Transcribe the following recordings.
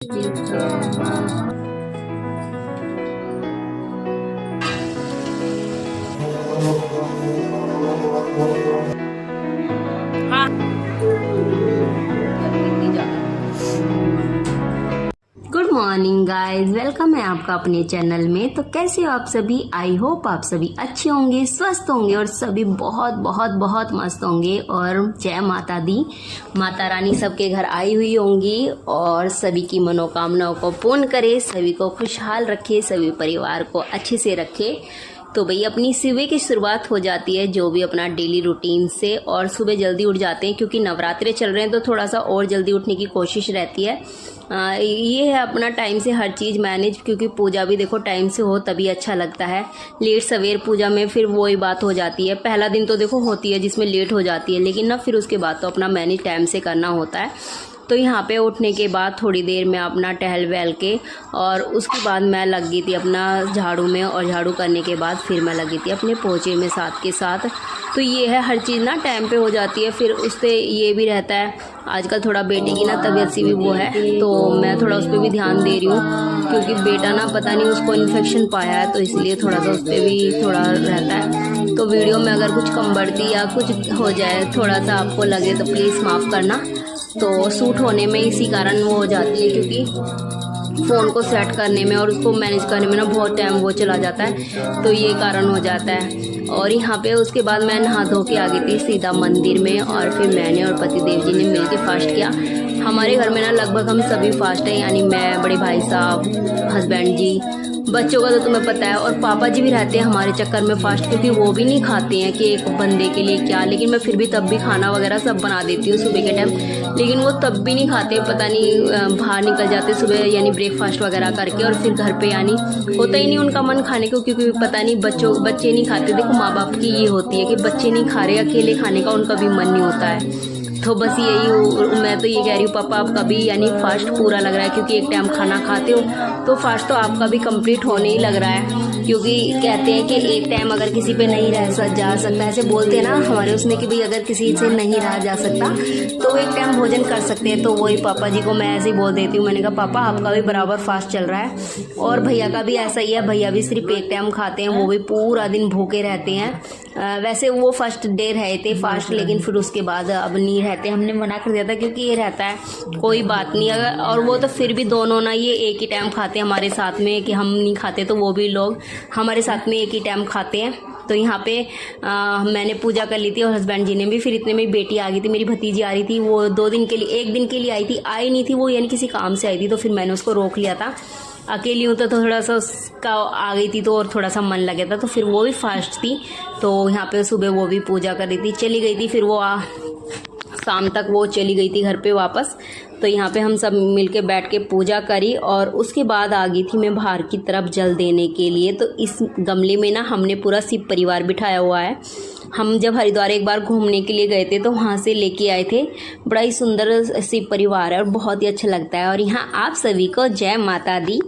Good morning guys, welcome है आपका अपने चैनल में। तो कैसे हो आप सभी? आई होप आप सभी अच्छे होंगे, स्वस्थ होंगे और सभी बहुत बहुत बहुत मस्त होंगे। और जय माता दी, माता रानी सबके घर आई हुई होंगी और सभी की मनोकामनाओं को पूर्ण करे, सभी को खुशहाल रखे, सभी परिवार को अच्छे से रखे। तो भाई अपनी सुबह की शुरुआत हो जाती है जो भी अपना डेली रूटीन से, और सुबह जल्दी उठ जाते हैं क्योंकि नवरात्रे चल रहे हैं तो थोड़ा सा और जल्दी उठने की कोशिश रहती है। ये है अपना टाइम से हर चीज़ मैनेज, क्योंकि पूजा भी देखो टाइम से हो तभी अच्छा लगता है। लेट सवेर पूजा में फिर वही बात हो जाती है। पहला दिन तो देखो होती है जिसमें लेट हो जाती है, लेकिन ना फिर उसके बाद तो अपना मैनेज टाइम से करना होता है। तो यहाँ पे उठने के बाद थोड़ी देर में अपना टहल वहल के और उसके बाद मैं लग गई थी अपना झाड़ू में, और झाड़ू करने के बाद फिर मैं लगी थी अपने पोछे में साथ के साथ। तो ये है हर चीज़ ना टाइम पे हो जाती है। फिर उससे ये भी रहता है, आजकल थोड़ा बेटे की ना तबीयत सी भी वो है, तो मैं थोड़ा उस पर भी ध्यान दे रही हूँ क्योंकि बेटा ना पता नहीं उसको इन्फेक्शन पाया है, तो इसलिए थोड़ा सा उस पर भी थोड़ा रहता है। तो वीडियो में अगर कुछ कम बढ़ती या कुछ हो जाए, थोड़ा सा आपको लगे तो प्लीज़ माफ़ करना। तो सूट होने में इसी कारण वो हो जाती है क्योंकि फ़ोन को सेट करने में और उसको मैनेज करने में ना बहुत टाइम वो चला जाता है, तो ये कारण हो जाता है। और यहाँ पे उसके बाद मैं नहा धो के आ गई थी सीधा मंदिर में, और फिर मैंने और पतिदेव जी ने मिलकर फास्ट किया। हमारे घर में ना लगभग हम सभी फास्ट हैं, यानी मैं, बड़े भाई साहब, हस्बैंड जी, बच्चों का तो तुम्हें पता है, और पापा जी भी रहते हैं हमारे चक्कर में फास्ट, क्योंकि वो भी नहीं खाते हैं कि एक बंदे के लिए क्या। लेकिन मैं फिर भी तब भी खाना वगैरह सब बना देती हूँ सुबह के टाइम, लेकिन वो तब भी नहीं खाते। पता नहीं बाहर निकल जाते सुबह यानी ब्रेकफास्ट वगैरह करके, और फिर घर पे यानी होता ही नहीं उनका मन खाने को, क्योंकि पता नहीं बच्चे नहीं खाते। देखो माँ बाप की ये होती है कि बच्चे नहीं खा रहे, अकेले खाने का उनका भी मन नहीं होता है। तो बस यही मैं तो ये कह रही हूँ पापा आपका भी यानी फास्ट पूरा लग रहा है, क्योंकि एक टाइम खाना खाते हो तो फास्ट तो आपका भी कंप्लीट होने ही लग रहा है। क्योंकि कहते हैं कि एक टाइम अगर किसी पे नहीं रह जा सकता, ऐसे बोलते हैं ना हमारे उसमें कि भाई अगर किसी से नहीं रहा जा सकता तो एक टाइम भोजन कर सकते हैं। तो वही पापा जी को मैं ऐसे ही बोल देती हूँ, मैंने कहा पापा आपका भी बराबर फास्ट चल रहा है। और भैया का भी ऐसा ही है, भैया भी सिर्फ एक टाइम खाते हैं, वो भी पूरा दिन भूखे रहते हैं। वैसे वो फर्स्ट डे रहे थे फास्ट, लेकिन फिर उसके बाद अब नहीं रहते, हमने मना कर दिया था क्योंकि ये रहता है कोई बात नहीं अगर। और वो तो फिर भी दोनों ना ये एक ही टाइम खाते हैं हमारे साथ में, कि हम नहीं खाते तो वो भी लोग हमारे साथ में एक ही टाइम खाते हैं। तो यहाँ पे मैंने पूजा कर ली थी और हस्बैंड जी ने भी। फिर इतने में बेटी आ गई थी, मेरी भतीजी आ रही थी, वो 2 दिन के लिए, 1 दिन के लिए आई थी, आई नहीं थी वो, यानी किसी काम से आई थी। तो फिर मैंने उसको रोक लिया था, अकेली हूँ तो थोड़ा सा उसका आ गई थी तो और थोड़ा सा मन लगे था, तो फिर वो भी फास्ट थी। तो यहाँ पे सुबह वो भी पूजा कर रही थी, चली गई थी। फिर वो शाम तक वो चली गई थी घर पे वापस। तो यहाँ पे हम सब मिलके बैठ के पूजा करी, और उसके बाद आ गई थी मैं बाहर की तरफ जल देने के लिए। तो इस गमले में ना हमने पूरा शिव परिवार बिठाया हुआ है। हम जब हरिद्वार एक बार घूमने के लिए गए थे तो वहाँ से लेके आए थे। बड़ा ही सुंदर शिव परिवार है और बहुत ही अच्छा लगता है। और यहाँ आप सभी को जय माता दी।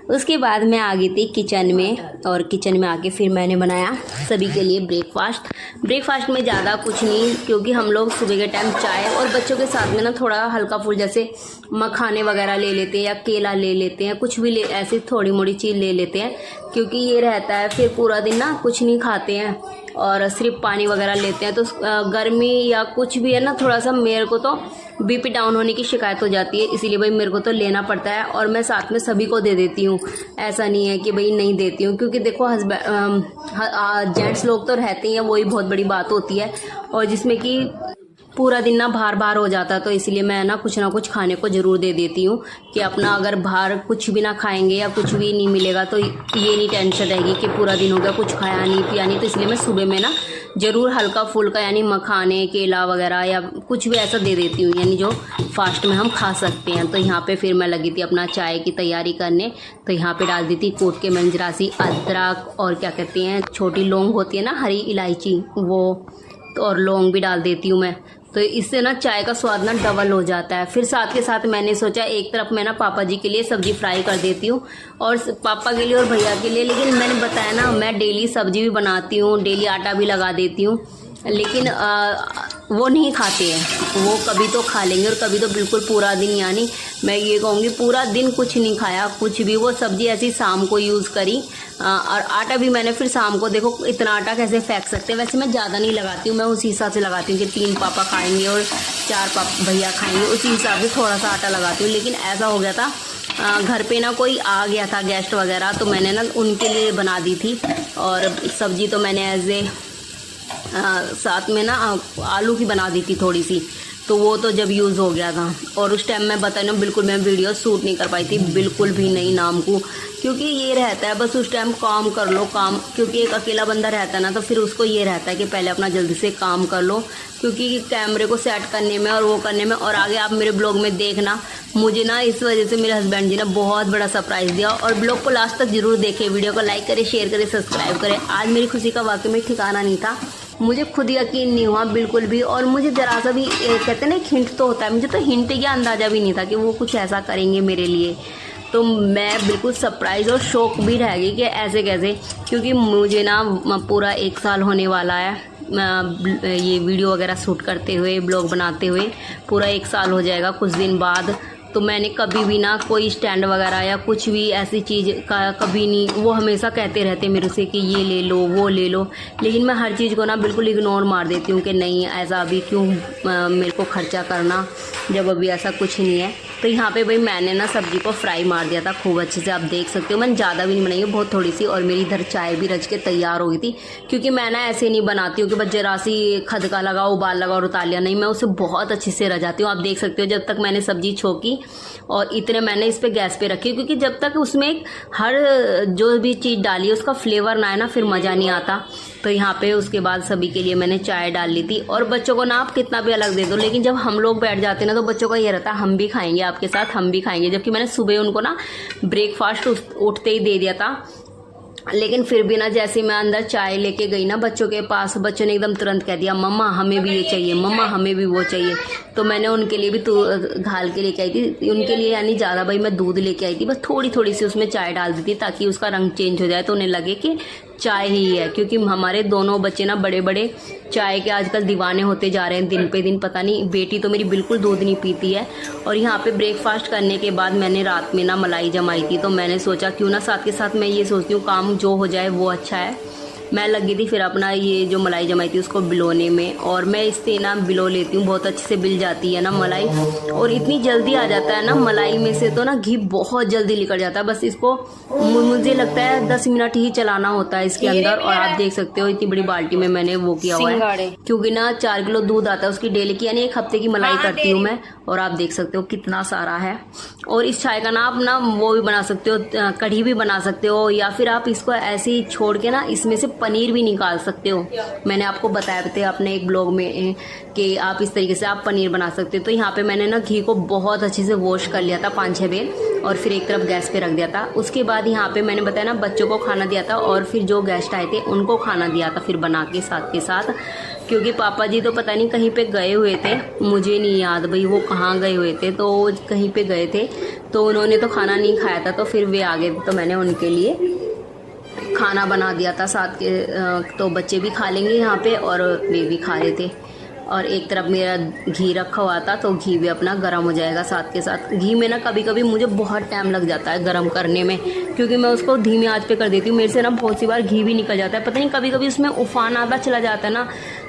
उसके बाद मैं आ गई थी किचन में, और किचन में आके फिर मैंने बनाया सभी के लिए ब्रेकफास्ट में ज़्यादा कुछ नहीं, क्योंकि हम लोग सुबह के टाइम चाय और बच्चों के साथ में ना थोड़ा हल्का फुल जैसे मखाने वगैरह ले लेते हैं या केला ले लेते हैं, कुछ भी ऐसी थोड़ी मोड़ी चीज़ ले लेते हैं, क्योंकि ये रहता है फिर पूरा दिन ना कुछ नहीं खाते हैं और सिर्फ पानी वगैरह लेते हैं। तो गर्मी या कुछ भी है ना, थोड़ा सा मेरे को तो बीपी डाउन होने की शिकायत हो जाती है, इसीलिए भाई मेरे को तो लेना पड़ता है। और मैं साथ में सभी को दे देती हूँ, ऐसा नहीं है कि भाई नहीं देती हूँ, क्योंकि देखो जेंट्स लोग तो रहते ही हैं, वही बहुत बड़ी बात होती है, और जिसमें कि पूरा दिन ना बाहर हो जाता है। तो इसलिए मैं ना कुछ खाने को ज़रूर दे देती हूँ कि अपना अगर बाहर कुछ भी ना खाएंगे या कुछ भी नहीं मिलेगा तो ये नहीं टेंशन रहेगी कि पूरा दिन हो गया कुछ खाया नहीं पिया नहीं। तो इसलिए मैं सुबह में ना ज़रूर हल्का फुल्का यानी मखाने केला वगैरह या कुछ भी ऐसा दे देती हूँ, यानी जो फास्ट में हम खा सकते हैं। तो यहाँ पे फिर मैं लगी थी अपना चाय की तैयारी करने। तो यहाँ पे डाल दी थी कूट के मंजरासी, अदरक और क्या कहते हैं छोटी लौंग होती है ना, हरी इलायची, वो तो और लौंग भी डाल देती हूँ मैं। तो इससे ना चाय का स्वाद ना डबल हो जाता है। फिर साथ के साथ मैंने सोचा एक तरफ मैं ना पापा जी के लिए सब्जी फ्राई कर देती हूँ, और पापा के लिए और भैया के लिए। लेकिन मैंने बताया ना मैं डेली सब्जी भी बनाती हूँ, डेली आटा भी लगा देती हूँ, लेकिन वो नहीं खाते हैं, वो कभी तो खा लेंगे और कभी तो बिल्कुल पूरा दिन, यानी मैं ये कहूँगी पूरा दिन कुछ नहीं खाया, कुछ भी। वो सब्जी ऐसी शाम को यूज़ करी। और आटा भी मैंने फिर शाम को, देखो इतना आटा कैसे फेंक सकते हैं। वैसे मैं ज़्यादा नहीं लगाती हूँ, मैं उसी हिसाब से लगाती हूँ कि 3 पापा खाएंगे और 4 पापा भैया खाएंगे, उसी हिसाब से थोड़ा सा आटा लगाती हूँ। लेकिन ऐसा हो गया था घर पे ना कोई आ गया था गेस्ट वगैरह, तो मैंने ना उनके लिए बना दी थी। और सब्जी तो मैंने साथ में ना आलू की बना दी थी थोड़ी सी, तो वो तो जब यूज़ हो गया था। और उस टाइम मैं बताई ना बिल्कुल मैं वीडियो शूट नहीं कर पाई थी, बिल्कुल भी नहीं नाम को, क्योंकि ये रहता है बस उस टाइम काम कर लो काम, क्योंकि एक अकेला बंदा रहता है ना, तो फिर उसको ये रहता है कि पहले अपना जल्दी से काम कर लो, क्योंकि कैमरे को सेट करने में और वो करने में। और आगे आप मेरे ब्लॉग में देखना, मुझे ना इस वजह से मेरे हस्बैंड जी ने बहुत बड़ा सरप्राइज़ दिया। और ब्लॉग को लास्ट तक जरूर देखें, वीडियो को लाइक करें, शेयर करें, सब्सक्राइब करें। आज मेरी खुशी का वाकई में ठिकाना नहीं था, मुझे खुद यकीन नहीं हुआ बिल्कुल भी। और मुझे ज़रा सा भी कहते हैं ना हिंट तो होता है, मुझे तो हिंट का अंदाज़ा भी नहीं था कि वो कुछ ऐसा करेंगे मेरे लिए। तो मैं बिल्कुल सरप्राइज़ और शौक भी रह गई कि ऐसे कैसे, क्योंकि मुझे ना पूरा 1 साल होने वाला है ये वीडियो वगैरह शूट करते हुए, ब्लॉग बनाते हुए पूरा 1 साल हो जाएगा कुछ दिन बाद। तो मैंने कभी भी ना कोई स्टैंड वगैरह या कुछ भी ऐसी चीज़ का कभी नहीं, वो हमेशा कहते रहते मेरे से कि ये ले लो वो ले लो, लेकिन मैं हर चीज़ को ना बिल्कुल इग्नोर मार देती हूँ कि नहीं ऐसा अभी क्यों मेरे को खर्चा करना जब अभी ऐसा कुछ नहीं है। तो यहाँ पे भाई मैंने ना सब्जी को फ्राई मार दिया था खूब अच्छे से, आप देख सकते हो। मैंने ज़्यादा भी नहीं बनाई है, बहुत थोड़ी सी। और मेरी इधर चाय भी रच के तैयार हो गई थी, क्योंकि मैं ना ऐसे नहीं बनाती हूँ कि बस जरा सी खदका लगाओ, उबाल लगाओ और उतार लिया, नहीं, मैं उसे बहुत अच्छे से रचाती हूँ। आप देख सकते हो जब तक मैंने सब्जी छोकी और इतने मैंने इस पे गैस पे रखी, क्योंकि जब तक उसमें हर जो भी चीज़ डाली है उसका फ्लेवर ना आए ना, फिर मज़ा नहीं आता। तो यहाँ पे उसके बाद सभी के लिए मैंने चाय डाल ली थी। और बच्चों को ना आप कितना भी अलग दे दो, लेकिन जब हम लोग बैठ जाते हैं ना तो बच्चों का ये रहता है हम भी खाएंगे आपके साथ, हम भी खाएंगे। जबकि मैंने सुबह उनको ना ब्रेकफास्ट उठते ही दे दिया था, लेकिन फिर भी ना जैसे मैं अंदर चाय लेके गई ना बच्चों के पास, बच्चों ने एकदम तुरंत कह दिया मम्मा हमें भी ये चाहिए, मम्मा हमें भी वो चाहिए। तो मैंने उनके लिए भी घाल के लेके आई थी, उनके लिए यानी ज़्यादा भाई मैं दूध लेके आई थी, बस थोड़ी थोड़ी सी उसमें चाय डाल दी थी ताकि उसका रंग चेंज हो जाए, तो उन्हें लगे कि चाय ही है। क्योंकि हमारे दोनों बच्चे ना बड़े बड़े चाय के आजकल दीवाने होते जा रहे हैं दिन पे दिन, पता नहीं। बेटी तो मेरी बिल्कुल दूध नहीं पीती है। और यहाँ पे ब्रेकफास्ट करने के बाद मैंने रात में ना मलाई जमाई थी, तो मैंने सोचा क्यों ना साथ के साथ मैं ये सोचती हूँ काम जो हो जाए वो अच्छा है। मैं लगी थी फिर अपना ये जो मलाई जमाई थी उसको बिलोने में, और मैं इससे ना बिलो लेती हूँ, बहुत अच्छे से बिल जाती है ना मलाई, और इतनी जल्दी आ जाता है ना मलाई में से, तो ना घी बहुत जल्दी निकल जाता है। बस इसको मुझे लगता है 10 मिनट ही चलाना होता है इसके अंदर। और आप देख सकते हो इतनी बड़ी बाल्टी में मैंने वो किया हुआ है, क्योंकि ना 4 किलो दूध आता है उसकी डेली की, यानी 1 हफ्ते की मलाई करती हूँ मैं। और आप देख सकते हो कितना सारा है। और इस चाय का ना आप ना वो भी बना सकते हो, कढ़ी भी बना सकते हो, या फिर आप इसको ऐसे ही छोड़ के ना इसमें से पनीर भी निकाल सकते हो। मैंने आपको बताया थे अपने एक ब्लॉग में कि आप इस तरीके से आप पनीर बना सकते हो। तो यहाँ पे मैंने ना घी को बहुत अच्छे से वॉश कर लिया था 5-6 बार, और फिर एक तरफ गैस पे रख दिया था। उसके बाद यहाँ पे मैंने बताया ना बच्चों को खाना दिया था, और फिर जो गेस्ट आए थे उनको खाना दिया था फिर बना के साथ, क्योंकि पापा जी तो पता नहीं कहीं पे गए हुए थे, मुझे नहीं याद भाई वो कहाँ गए हुए थे, तो कहीं पे गए थे, तो उन्होंने तो खाना नहीं खाया था, तो फिर वे आ गए, तो मैंने उनके लिए खाना बना दिया था साथ के। तो बच्चे भी खा लेंगे यहाँ पे और वे भी खा रहे थे। और एक तरफ मेरा घी रखा हुआ था, तो घी भी अपना गर्म हो जाएगा साथ के साथ। घी में ना कभी कभी मुझे बहुत टाइम लग जाता है गर्म करने में, क्योंकि मैं उसको धीमी आंच पे कर देती हूँ। मेरे से ना बहुत सी बार घी भी निकल जाता है, पता नहीं कभी कभी उसमें उफान आता चला जाता है ना,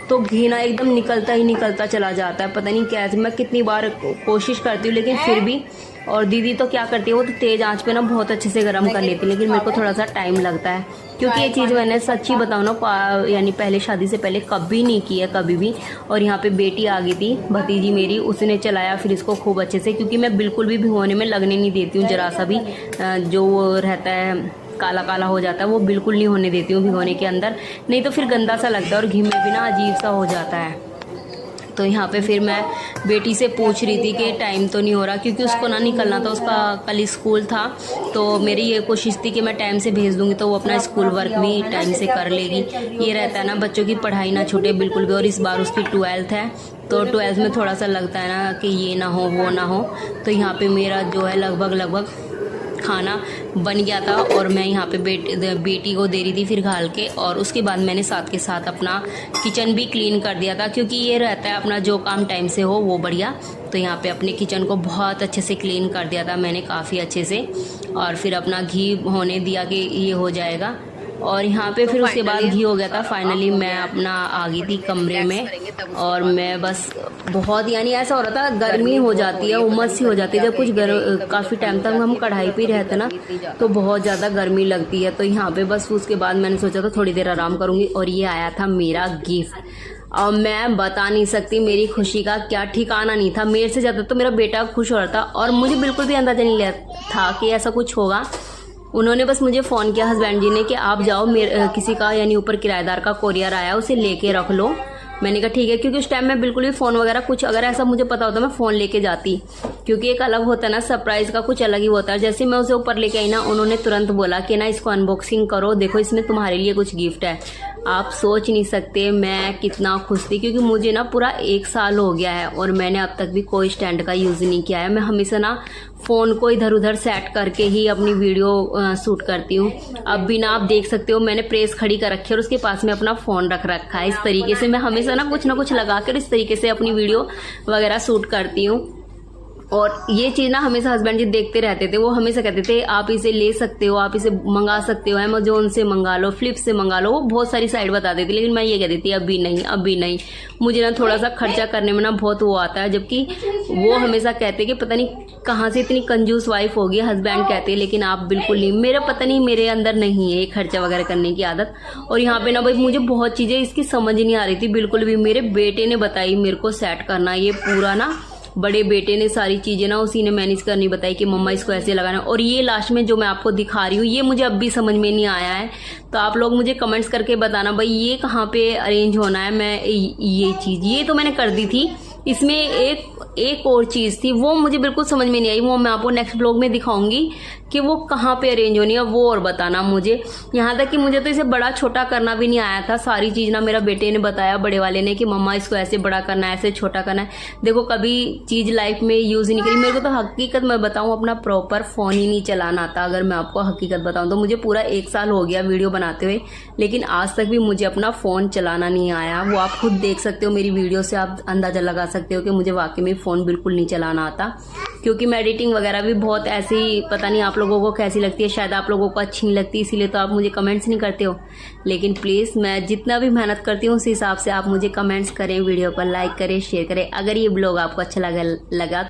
तो घी ना एकदम निकलता चला जाता है, पता नहीं कैसे। मैं कितनी बार कोशिश करती हूँ लेकिन फिर भी। और दीदी तो क्या करती है, वो तो तेज आंच पे ना बहुत अच्छे से गर्म कर लेती है, लेकिन मेरे को थोड़ा सा टाइम लगता है, क्योंकि ये चीज़ मैंने सच्ची बताऊँ ना यानी पहले शादी से पहले कभी नहीं की है कभी भी। और यहाँ पे बेटी आ गई थी भतीजी मेरी, उसने चलाया फिर इसको खूब अच्छे से, क्योंकि मैं बिल्कुल भी भिगोने में लगने नहीं देती हूँ जरा सा भी। जो वो रहता है काला काला हो जाता है वो बिल्कुल नहीं होने देती हूँ भिगोने के अंदर, नहीं तो फिर गंदा सा लगता है और घी में भी ना अजीब सा हो जाता है। तो यहाँ पे फिर मैं बेटी से पूछ रही थी कि टाइम तो नहीं हो रहा, क्योंकि उसको ना निकलना था, उसका कल स्कूल था। तो मेरी ये कोशिश थी कि मैं टाइम से भेज दूँगी तो वो अपना स्कूल वर्क भी टाइम से कर लेगी। ये रहता है ना बच्चों की पढ़ाई ना छूटे बिल्कुल भी। और इस बार उसकी 12th है, तो 12th में थोड़ा सा लगता है ना कि ये ना हो वो ना हो। तो यहाँ पर मेरा जो है लगभग खाना बन गया था और मैं यहाँ पे बेटी को दे रही थी फिर घाल के। और उसके बाद मैंने साथ के साथ अपना किचन भी क्लीन कर दिया था, क्योंकि ये रहता है अपना जो काम टाइम से हो वो बढ़िया। तो यहाँ पे अपने किचन को बहुत अच्छे से क्लीन कर दिया था मैंने, काफ़ी अच्छे से। और फिर अपना घी होने दिया कि ये हो जाएगा। और यहाँ पे फिर उसके बाद घी हो गया था। फाइनली मैं अपना आ गई थी कमरे में और मैं बस बहुत, यानी ऐसा हो रहा था गर्मी हो जाती है, उमस सी हो जाती है जब कुछ काफ़ी टाइम तक हम कढ़ाई पे रहते ना तो बहुत ज़्यादा गर्मी लगती है। तो यहाँ पे बस उसके बाद मैंने सोचा था थोड़ी देर आराम करूँगी और ये आया था मेरा गिफ्ट। और मैं बता नहीं सकती मेरी खुशी का क्या ठिकाना नहीं था। मेरे से ज़्यादा तो मेरा बेटा खुश हो रहा था और मुझे बिल्कुल भी अंदाजा नहीं था कि ऐसा कुछ होगा। उन्होंने बस मुझे फ़ोन किया हस्बैंड जी ने कि आप जाओ, मेरे किसी का यानी ऊपर किराएदार का कोरियर आया उसे लेके रख लो। मैंने कहा ठीक है, क्योंकि उस टाइम में बिल्कुल भी फ़ोन वगैरह कुछ अगर ऐसा मुझे पता होता मैं फ़ोन लेके जाती, क्योंकि एक अलग होता है ना सरप्राइज़ का, कुछ अलग ही होता है। जैसे मैं उसे ऊपर लेके आई ना, उन्होंने तुरंत बोला कि ना इसको अनबॉक्सिंग करो, देखो इसमें तुम्हारे लिए कुछ गिफ्ट है। आप सोच नहीं सकते मैं कितना खुश थी, क्योंकि मुझे ना पूरा 1 साल हो गया है और मैंने अब तक भी कोई स्टैंड का यूज़ नहीं किया है। मैं हमेशा ना फ़ोन को इधर उधर सेट करके ही अपनी वीडियो शूट करती हूँ। अब भी ना आप देख सकते हो मैंने प्रेस खड़ी कर रखी है और उसके पास में अपना फ़ोन रख रखा है। इस तरीके से मैं हमेशा ना कुछ लगा कर इस तरीके से अपनी वीडियो वगैरह शूट करती हूँ। और ये चीज़ ना हमेशा हस्बैंड जी देखते रहते थे। वो हमेशा कहते थे आप इसे ले सकते हो, आप इसे मंगा सकते हो, अमेजोन से मंगा लो, फ्लिप से मंगा लो। वो बहुत सारी साइट बताते थे, लेकिन मैं ये कहती थी अभी नहीं। मुझे ना थोड़ा सा खर्चा करने में ना बहुत वो आता है, जबकि वो हमेशा कहते कि पता नहीं कहाँ से इतनी कंजूस वाइफ होगी, हस्बैंड कहते, लेकिन आप बिल्कुल नहीं। मेरा पता नहीं मेरे अंदर नहीं है ये खर्चा वगैरह करने की आदत। और यहाँ पे ना भाई मुझे बहुत चीज़ें इसकी समझ नहीं आ रही थी बिल्कुल भी। मेरे बेटे ने बताई मेरे को सेट करना, ये पूरा ना बड़े बेटे ने सारी चीज़ें ना उसी ने मैनेज करनी बताई कि मम्मा इसको ऐसे लगाना। और ये लास्ट में जो मैं आपको दिखा रही हूँ ये मुझे अब भी समझ में नहीं आया है। तो आप लोग मुझे कमेंट्स करके बताना भाई ये कहाँ पे अरेंज होना है। मैं ये चीज़ ये तो मैंने कर दी थी, इसमें एक और चीज़ थी वो मुझे बिल्कुल समझ में नहीं आई। वो मैं आपको नेक्स्ट ब्लॉग में दिखाऊंगी कि वो कहाँ पे अरेंज होनी है, वो और बताना मुझे। यहाँ तक कि मुझे तो इसे बड़ा छोटा करना भी नहीं आया था। सारी चीज़ ना मेरा बेटे ने बताया, बड़े वाले ने, कि मम्मा इसको ऐसे बड़ा करना है, ऐसे छोटा करना है। देखो कभी चीज़ लाइफ में यूज़ ही नहीं करी। मेरे को तो हकीकत मैं बताऊँ अपना प्रॉपर फ़ोन ही नहीं चलाना आता। अगर मैं आपको हकीकत बताऊँ तो मुझे पूरा 1 साल हो गया वीडियो बनाते हुए, लेकिन आज तक भी मुझे अपना फ़ोन चलाना नहीं आया। वो आप खुद देख सकते हो मेरी वीडियो से, आप अंदाज़ा लगा सकते हो कि मुझे वाकई में फ़ोन बिल्कुल नहीं चलाना आता। क्योंकि मैं एडिटिंग वगैरह भी बहुत ऐसी, पता नहीं आप लोगों को कैसी लगती है, शायद आप लोगों को अच्छी नहीं लगती, इसीलिए तो आप मुझे कमेंट्स नहीं करते हो। लेकिन प्लीज़ मैं जितना भी मेहनत करती हूँ उस हिसाब से आप मुझे कमेंट्स करें, वीडियो पर लाइक करें, शेयर करें। अगर ये ब्लॉग आपको अच्छा लगा